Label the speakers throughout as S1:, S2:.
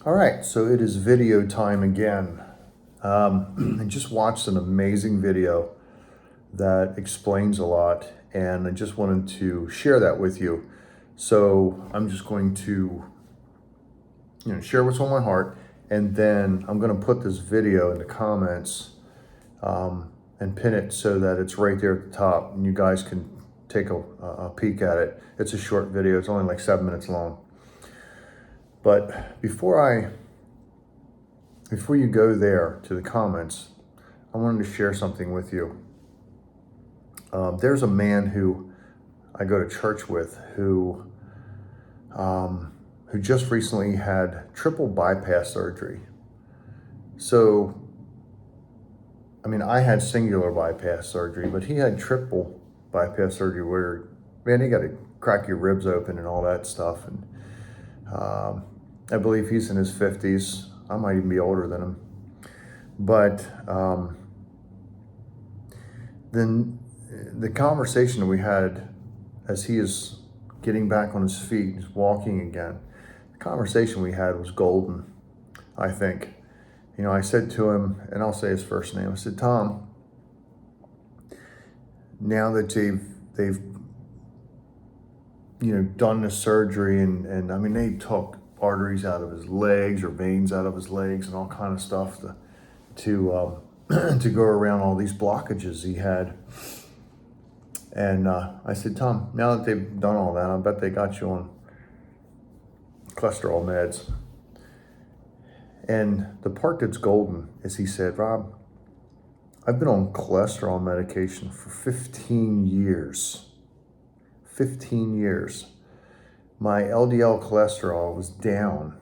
S1: All right, so it is video time again. I just watched an amazing video that explains a lot, and I just wanted to share that with you. So I'm just going to, share what's on my heart, and then I'm going to put this video in the comments and pin it so that it's right there at the top, and you guys can take a peek at it. It's a short video; it's only like 7 minutes long. But before you go there to the comments, I wanted to share something with you. There's a man who I go to church with who just recently had triple bypass surgery. So, I mean, I had singular bypass surgery, but he had triple bypass surgery where, man, you got to crack your ribs open and all that stuff. And I believe he's in his 50s. I might even be older than him. But then the conversation that we had as he is getting back on his feet, he's walking again, the conversation we had was golden, I think. I said to him, and I'll say his first name, I said, Tom, now that they've done this surgery, and I mean, they took arteries out of his legs or veins out of his legs and all kind of stuff to to go around all these blockages he had. And I said, Tom, now that they've done all that, I bet they got you on cholesterol meds. And the part that's golden is he said, Rob, I've been on cholesterol medication for 15 years. 15 years. My LDL cholesterol was down.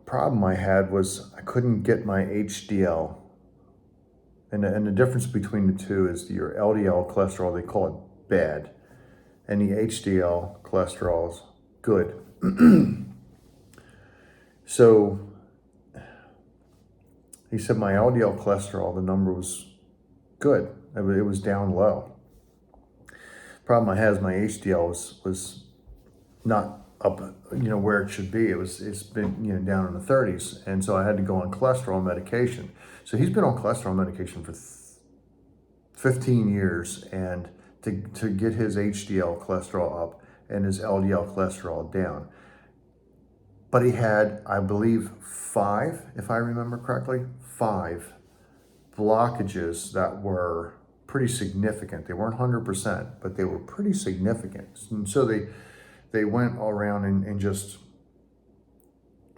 S1: Problem I had was I couldn't get my HDL. And the difference between the two is your LDL cholesterol, they call it bad, and the HDL cholesterol is good. So he said my LDL cholesterol, the number was good. It was down low. Problem I had is my HDL was not up, where it should be. It's been, down in the 30s. And so I had to go on cholesterol medication. So he's been on cholesterol medication for 15 years, and to get his HDL cholesterol up and his LDL cholesterol down. But he had, I believe, 5, if I remember correctly, 5 blockages that were pretty significant. They weren't 100%, but they were pretty significant. And so they went all around and just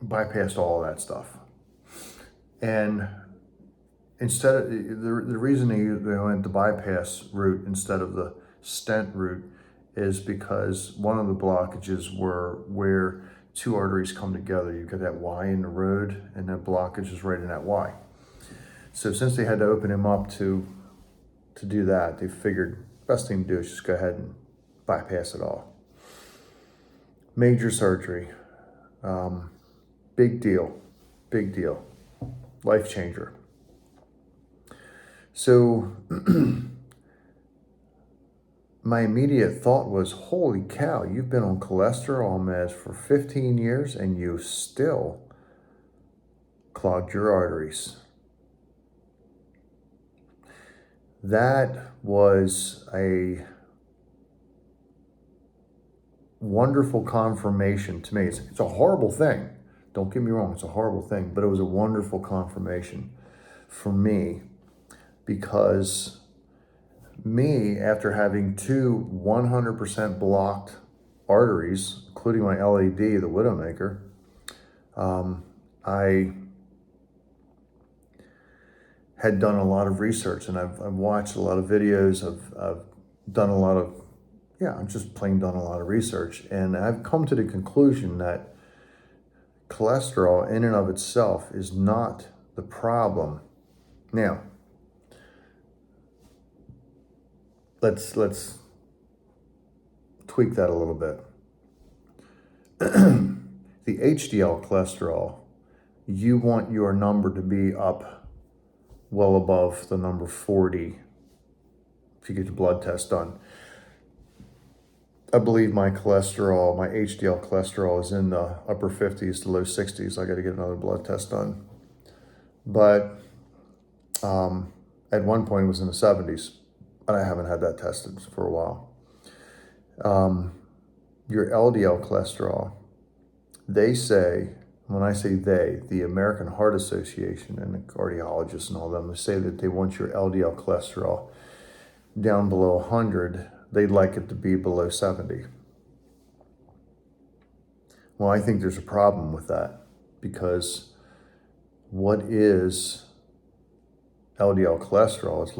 S1: bypassed all of that stuff. And instead of the reason they went the bypass route instead of the stent route is because one of the blockages were where 2 arteries come together. You've got that Y in the road, and that blockage is right in that Y. So since they had to open him up to do that, they figured best thing to do is just go ahead and bypass it all. Major surgery, big deal, life changer. So my immediate thought was, holy cow, you've been on cholesterol meds for 15 years and you still clogged your arteries. That was a wonderful confirmation to me. It's a horrible thing. Don't get me wrong, it's a horrible thing, but it was a wonderful confirmation for me, because me, after having 2 100% blocked arteries, including my LAD, the Widowmaker, I had done a lot of research, and I've watched a lot of videos. I've done a lot of, I've just plain done a lot of research, and I've come to the conclusion that cholesterol in and of itself is not the problem. Now, let's tweak that a little bit. The HDL cholesterol, you want your number to be up well above the number 40 if you get your blood test done. I believe my cholesterol, my HDL cholesterol is in the upper 50s to low 60s. I got to get another blood test done. But at one point it was in the 70s, and I haven't had that tested for a while. Your LDL cholesterol, they say, when I say they, the American Heart Association and the cardiologists and all them, they say that they want your LDL cholesterol down below 100. They'd like it to be below 70. Well, I think there's a problem with that, because what is LDL cholesterol? It's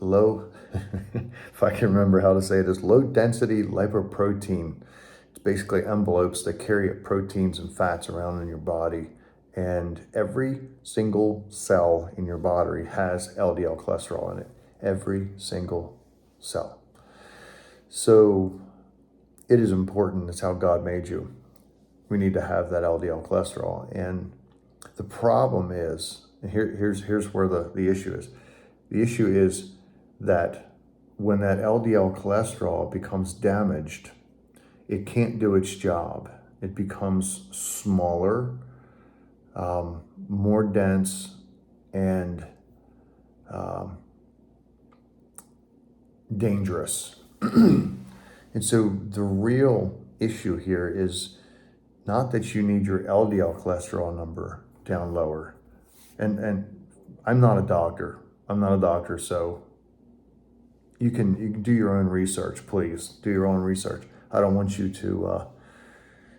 S1: low if I can remember how to say it, is low density lipoprotein. It's basically envelopes that carry proteins and fats around in your body. And every single cell in your body has LDL cholesterol in it. Every single cell. So it is important. It's how God made you. We need to have that LDL cholesterol. And the problem is, here's where the issue is. The issue is that when that LDL cholesterol becomes damaged, it can't do its job. It becomes smaller, more dense, and dangerous. And so the real issue here is not that you need your LDL cholesterol number down lower. And I'm not a doctor. So you can do your own research, please. Do your own research. I don't want you to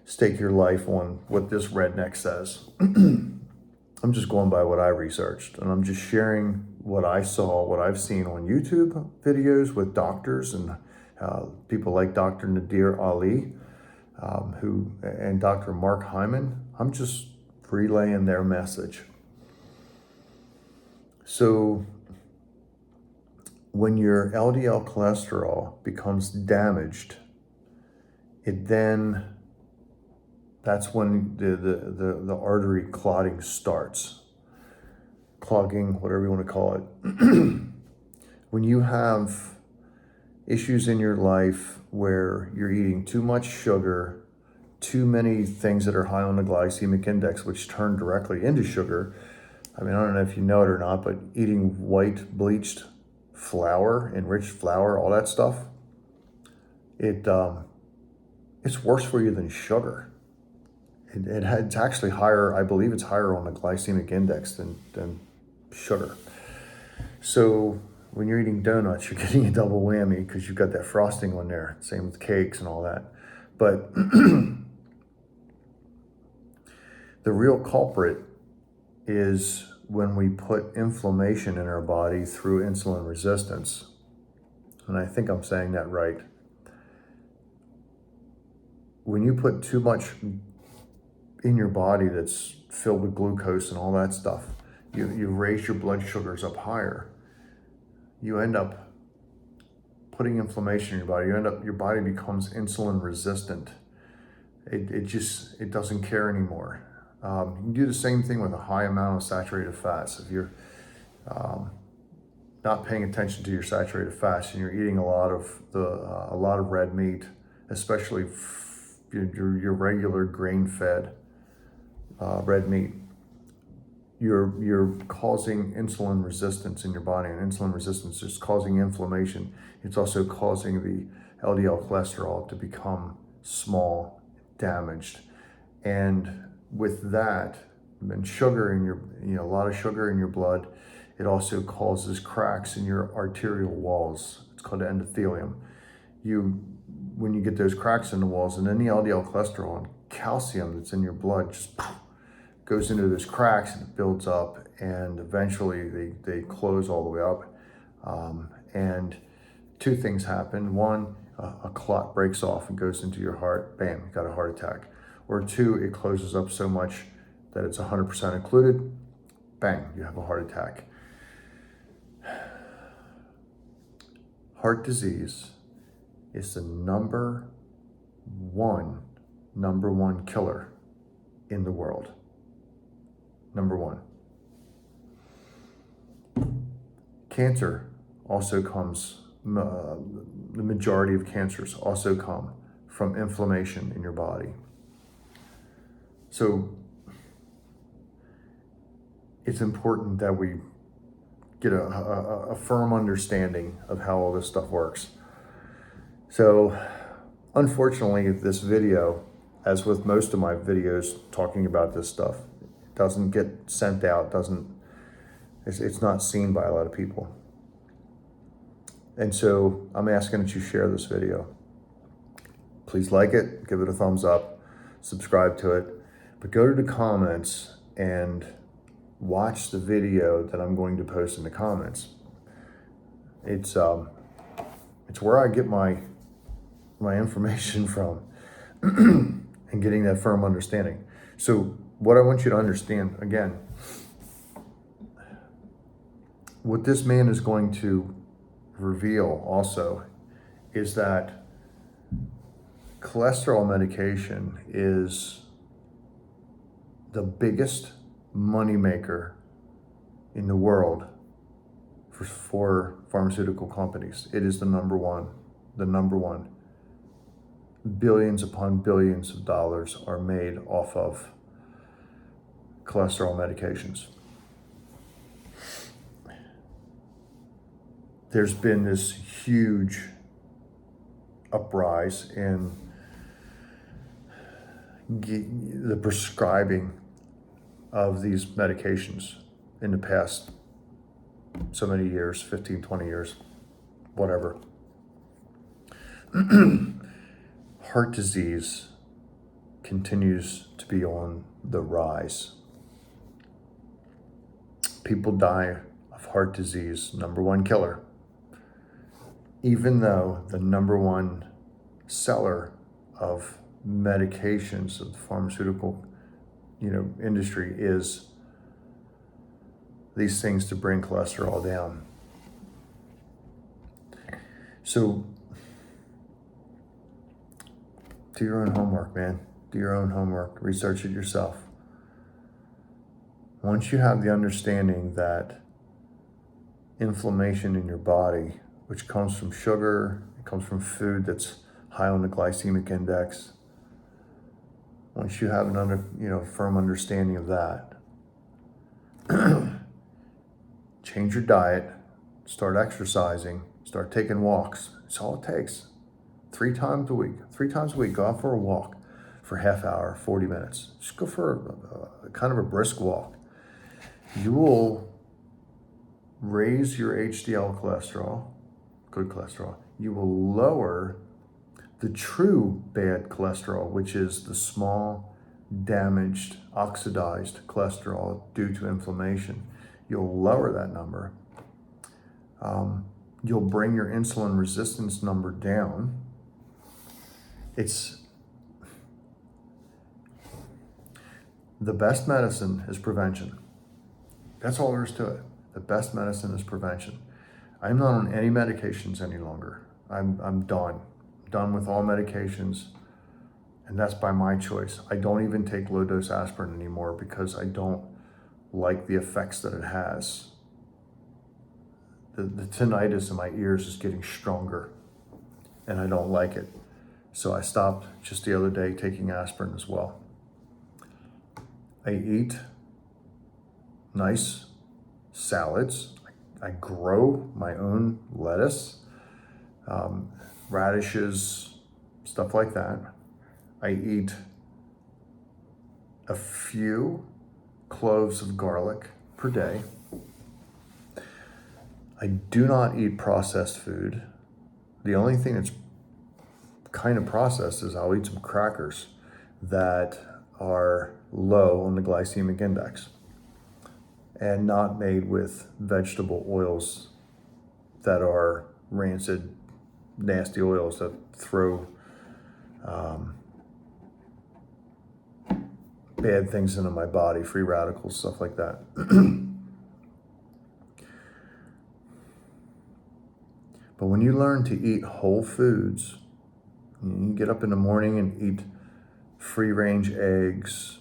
S1: stake your life on what this redneck says. I'm just going by what I researched, and I'm just sharing what I saw, what I've seen on YouTube videos with doctors and people like Dr. Nadir Ali, and Dr. Mark Hyman. I'm just relaying their message. So when your LDL cholesterol becomes damaged, that's when the artery clotting starts. Clogging, whatever you want to call it. When you have issues in your life where you're eating too much sugar, too many things that are high on the glycemic index, which turn directly into sugar. I mean, I don't know if you know it or not, but eating white bleached flour, enriched flour, all that stuff, it's worse for you than sugar. It's actually higher, I believe it's higher on the glycemic index than sugar. So when you're eating donuts, you're getting a double whammy because you've got that frosting on there. Same with cakes and all that. But the real culprit is when we put inflammation in our body through insulin resistance. And I think I'm saying that right. When you put too much in your body that's filled with glucose and all that stuff, you raise your blood sugars up higher. You end up putting inflammation in your body. Your body becomes insulin resistant. It doesn't care anymore. You can do the same thing with a high amount of saturated fats. If you're not paying attention to your saturated fats and you're eating a lot of red meat, especially your regular grain-fed red meat, you're causing insulin resistance in your body, and insulin resistance is causing inflammation. It's also causing the LDL cholesterol to become small, damaged, and with that, and sugar in a lot of sugar in your blood, it also causes cracks in your arterial walls. It's called endothelium. When you get those cracks in the walls, and then the LDL cholesterol and calcium that's in your blood just goes into those cracks and it builds up, and eventually they close all the way up. And two things happen. One, a clot breaks off and goes into your heart. Bam, you got a heart attack. Or two, it closes up so much that it's 100% occluded. Bang, you have a heart attack. Heart disease is the number one killer in the world. Number one. Cancer also comes, the majority of cancers also come from inflammation in your body. So it's important that we get a firm understanding of how all this stuff works. So unfortunately, this video, as with most of my videos talking about this stuff, doesn't get sent out, it's not seen by a lot of people. And so I'm asking that you share this video. Please like it, give it a thumbs up, subscribe to it, but go to the comments and watch the video that I'm going to post in the comments. It's where I get my information from and getting that firm understanding. So what I want you to understand, again, what this man is going to reveal also is that cholesterol medication is the biggest moneymaker in the world for pharmaceutical companies. It is the number one. Billions upon billions of dollars are made off of cholesterol medications. There's been this huge uprise in the prescribing of these medications in the past so many years, 15, 20 years, whatever. Heart disease continues to be on the rise. People die of heart disease, number one killer, even though the number one seller of medications of the pharmaceutical industry is these things to bring cholesterol down. So do your own homework, man. Do your own homework. Research it yourself. Once you have the understanding that inflammation in your body, which comes from sugar, it comes from food that's high on the glycemic index, once you have an firm understanding of that, change your diet, start exercising, start taking walks. It's all it takes. 3 times a week, go out for a walk for half hour, 40 minutes. Just go for a kind of a brisk walk. You will raise your HDL cholesterol, good cholesterol. You will lower the true bad cholesterol, which is the small, damaged, oxidized cholesterol due to inflammation. You'll lower that number. You'll bring your insulin resistance number down. It's the best medicine is prevention. That's all there is to it. The best medicine is prevention. I'm not on any medications any longer. I'm done with all medications, and that's by my choice. I don't even take low dose aspirin anymore because I don't like the effects that it has. The tinnitus in my ears is getting stronger, and I don't like it. So I stopped just the other day taking aspirin as well. I eat nice salads. I grow my own lettuce, radishes, stuff like that. I eat a few cloves of garlic per day. I do not eat processed food. The only thing that's kind of processed is I'll eat some crackers that are low on the glycemic index and not made with vegetable oils that are rancid, nasty oils that throw bad things into my body, free radicals, stuff like that. But when you learn to eat whole foods, you get up in the morning and eat free-range eggs.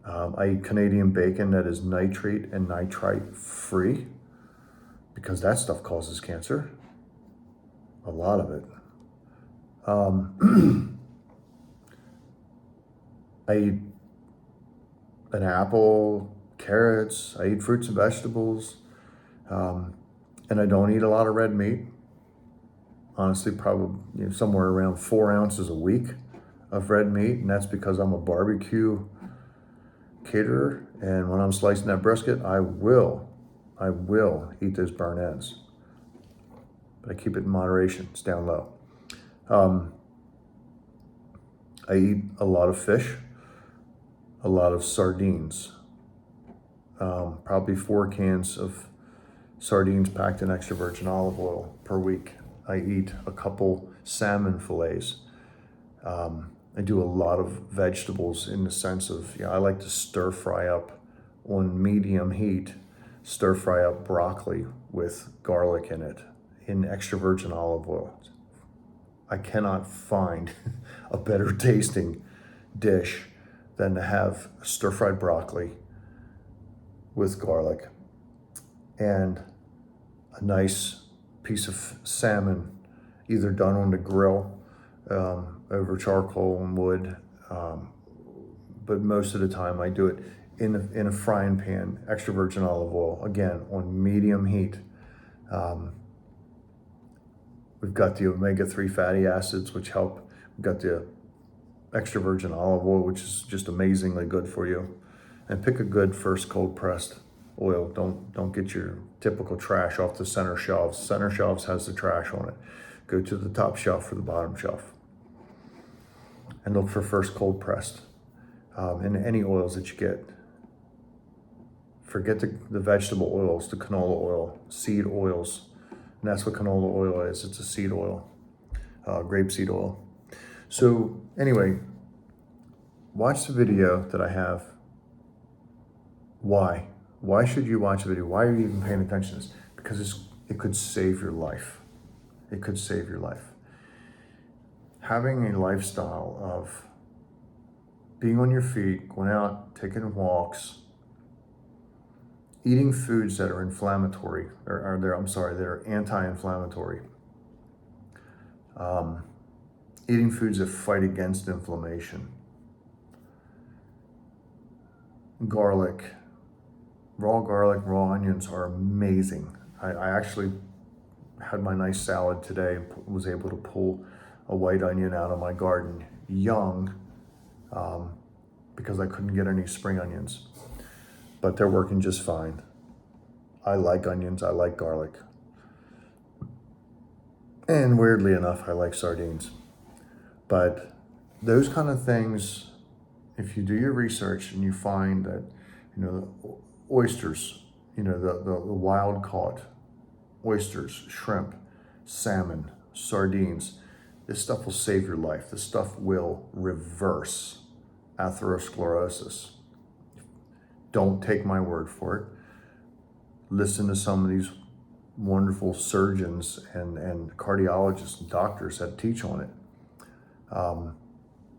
S1: I eat Canadian bacon that is nitrate and nitrite free because that stuff causes cancer. A lot of it. I eat an apple, carrots, I eat fruits and vegetables, and I don't eat a lot of red meat. Honestly, probably somewhere around 4 ounces a week of red meat, and that's because I'm a barbecue caterer, and when I'm slicing that brisket, I will eat those burnt ends, but I keep it in moderation. It's down low. I eat a lot of fish, a lot of sardines, probably 4 cans of sardines packed in extra virgin olive oil per week. I eat a couple salmon fillets. I do a lot of vegetables in the sense of, I like to stir fry up on medium heat, stir fry up broccoli with garlic in it in extra virgin olive oil. I cannot find a better tasting dish than to have stir fried broccoli with garlic and a nice piece of salmon, either done on the grill over charcoal and wood, but most of the time I do it in a frying pan, extra virgin olive oil, again on medium heat. We've got the omega-3 fatty acids, which help. We've got the extra virgin olive oil, which is just amazingly good for you. And pick a good first cold pressed oil. Don't get your typical trash off the center shelves. Center shelves has the trash on it. Go to the top shelf or the bottom shelf and look for first cold pressed. And any oils that you get. Forget the vegetable oils, the canola oil, seed oils. And that's what canola oil is. It's a seed oil, grapeseed oil. So anyway, watch the video that I have. Why? Why should you watch the video? Why are you even paying attention to this? Because it could save your life. It could save your life. Having a lifestyle of being on your feet, going out, taking walks, eating foods that are inflammatory, that are anti-inflammatory. Eating foods that fight against inflammation. Garlic, raw onions are amazing. I actually had my nice salad today and was able to pull a white onion out of my garden, young, because I couldn't get any spring onions. But they're working just fine. I like onions, I like garlic. And weirdly enough, I like sardines. But those kind of things, if you do your research and you find that, oysters, the wild caught oysters, shrimp, salmon, sardines, this stuff will save your life. This stuff will reverse atherosclerosis. Don't take my word for it. Listen to some of these wonderful surgeons and cardiologists and doctors that teach on it.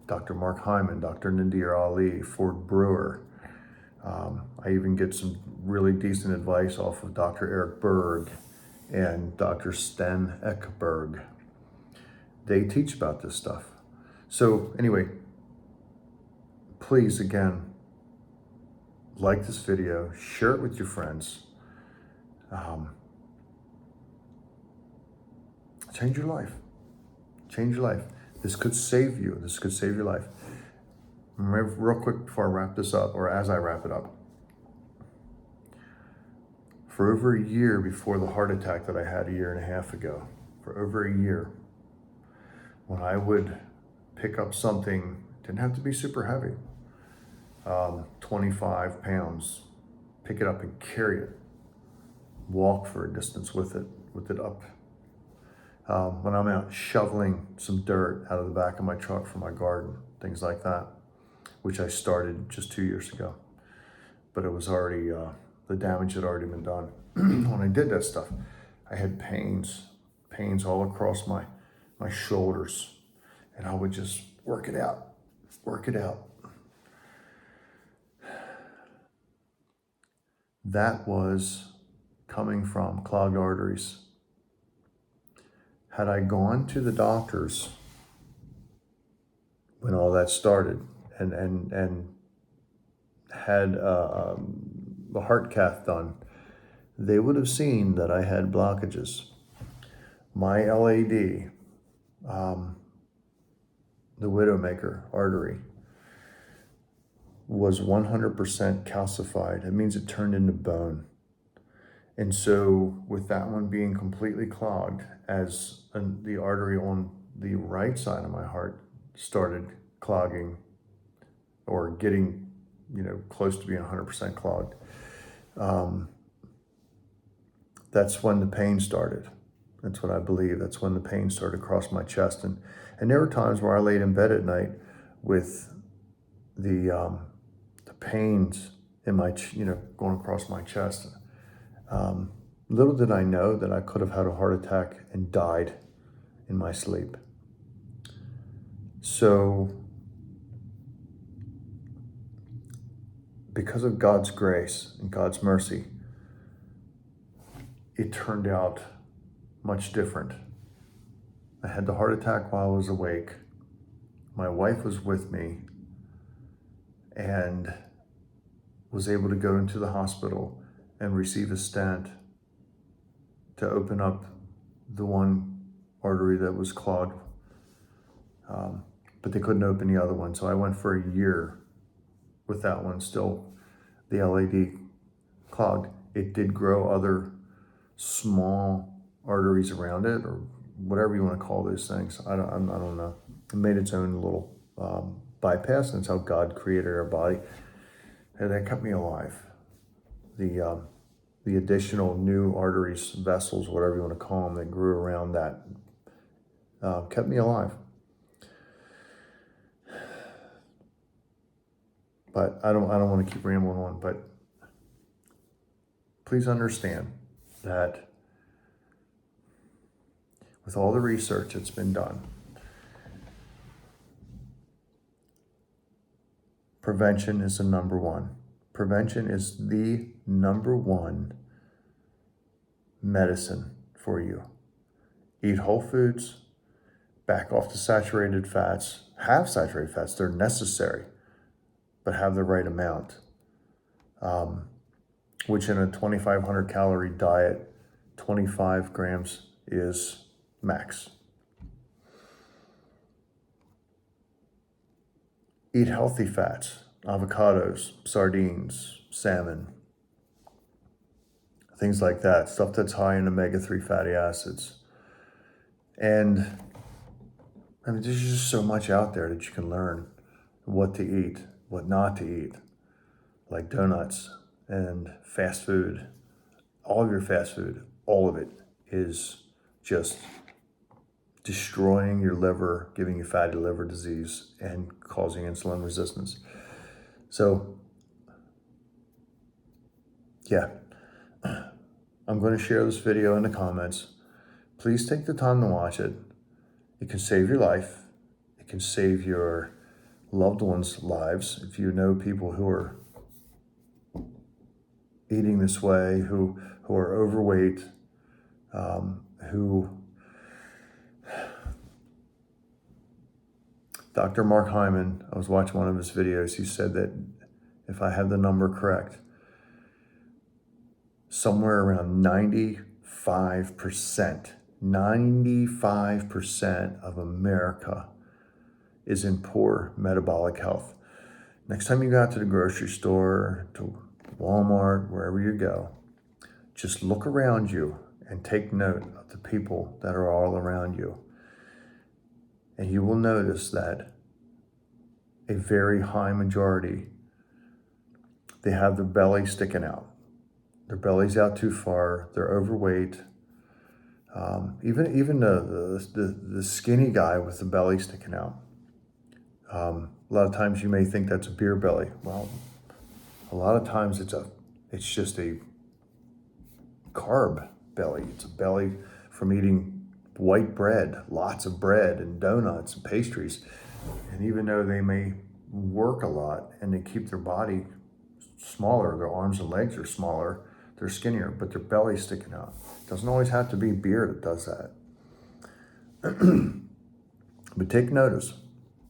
S1: Dr. Mark Hyman, Dr. Nadir Ali, Ford Brewer. I even get some really decent advice off of Dr. Eric Berg and Dr. Sten Ekberg. They teach about this stuff. So anyway, please, again, like this video, share it with your friends. Change your life. Change your life. This could save you. This could save your life. Real quick before I wrap this up, or as I wrap it up. For over a year before the heart attack that I had a year and a half ago, for over a year, when I would pick up something, didn't have to be super heavy, 25 pounds, pick it up and carry it, walk for a distance with it up. When I'm out shoveling some dirt out of the back of my truck for my garden, things like that, which I started just 2 years ago. But it was already, the damage had already been done. When I did that stuff, I had pains all across my shoulders, and I would just work it out. That was coming from clogged arteries. Had I gone to the doctors when all that started and had the heart cath done, they would have seen that I had blockages. My LAD, the Widowmaker artery, was 100% calcified. It means it turned into bone. And so with that one being completely clogged, as the artery on the right side of my heart started clogging or getting, close to being 100% clogged, that's when the pain started. That's what I believe. That's when the pain started across my chest. And there were times where I laid in bed at night with the pains in my, going across my chest. Little did I know that I could have had a heart attack and died in my sleep. So, because of God's grace and God's mercy, it turned out much different. I had the heart attack while I was awake. My wife was with me and was able to go into the hospital and receive a stent to open up the one artery that was clogged. But they couldn't open the other one. So I went for a year with that one still, the LAD clogged. It did grow other small arteries around it, or whatever you want to call those things. I don't know. It made its own little bypass, and it's how God created our body. And that kept me alive. The additional new arteries, vessels, whatever you want to call them, that grew around that kept me alive. But I don't want to keep rambling on. But please understand that with all the research that's been done, prevention is the number one. Prevention is the number one medicine for you. Eat whole foods, back off the saturated fats. Have saturated fats, they're necessary, but have the right amount. Which in a 2,500 calorie diet, 25 grams is max. Eat healthy fats, avocados, sardines, salmon, things like that, stuff that's high in omega-3 fatty acids. And I mean, there's just so much out there that you can learn what to eat, what not to eat, like donuts and fast food. All of your fast food, all of it is just destroying your liver, giving you fatty liver disease, and causing insulin resistance. So, yeah, I'm going to share this video in the comments. Please take the time to watch it. It can save your life. It can save your loved ones' lives. If you know people who are eating this way, who are overweight, Dr. Mark Hyman, I was watching one of his videos, he said that, if I have the number correct, somewhere around 95% of America is in poor metabolic health. Next time you go out to the grocery store, to Walmart, wherever you go, just look around you and take note of the people that are all around you. And you will notice that a very high majority, they have their belly sticking out. Their belly's out too far. They're overweight. Even the skinny guy with the belly sticking out. A lot of times you may think that's a beer belly. Well, a lot of times it's just a carb belly. It's a belly from eating white bread, lots of bread and donuts and pastries. And even though they may work a lot and they keep their body smaller, their arms and legs are smaller, they're skinnier, but their belly's sticking out. It doesn't always have to be beer that does that. But take notice.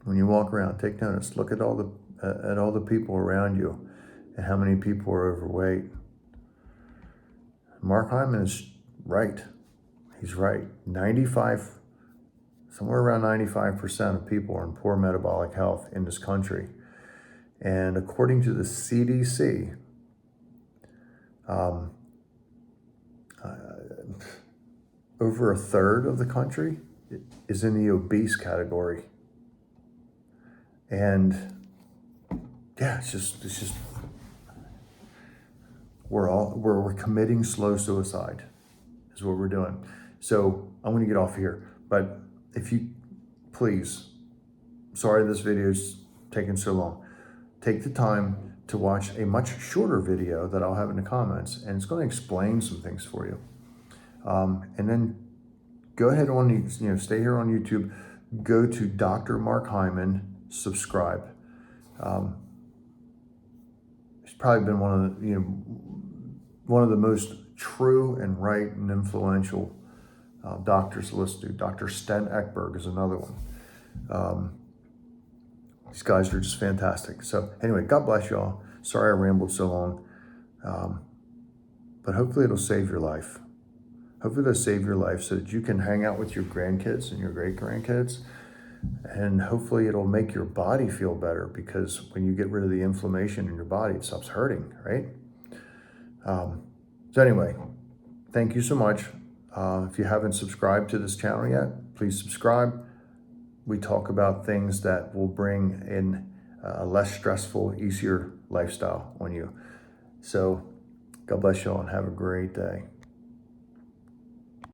S1: When you walk around, take notice. Look at all the people around you and how many people are overweight. Mark Hyman is right. He's right. Somewhere around 95% of people are in poor metabolic health in this country. And according to the CDC, over a third of the country is in the obese category. And yeah, it's just we're committing slow suicide is what we're doing. So I'm going to get off here, but if you please, sorry this video's taking so long, take the time to watch a much shorter video that I'll have in the comments, and it's going to explain some things for you. And then go ahead stay here on YouTube, go to Dr. Mark Hyman, subscribe. He's probably been one of the most true and right and influential doctors to listen to. Dr. Sten Ekberg is another one. These guys are just fantastic. So anyway, God bless y'all. Sorry I rambled so long, but hopefully it'll save your life. Hopefully it'll save your life so that you can hang out with your grandkids and your great-grandkids, and hopefully it'll make your body feel better, because when you get rid of the inflammation in your body, it stops hurting, right? So anyway, thank you so much. If you haven't subscribed to this channel yet, please subscribe. We talk about things that will bring in a less stressful, easier lifestyle on you. So God bless y'all and have a great day.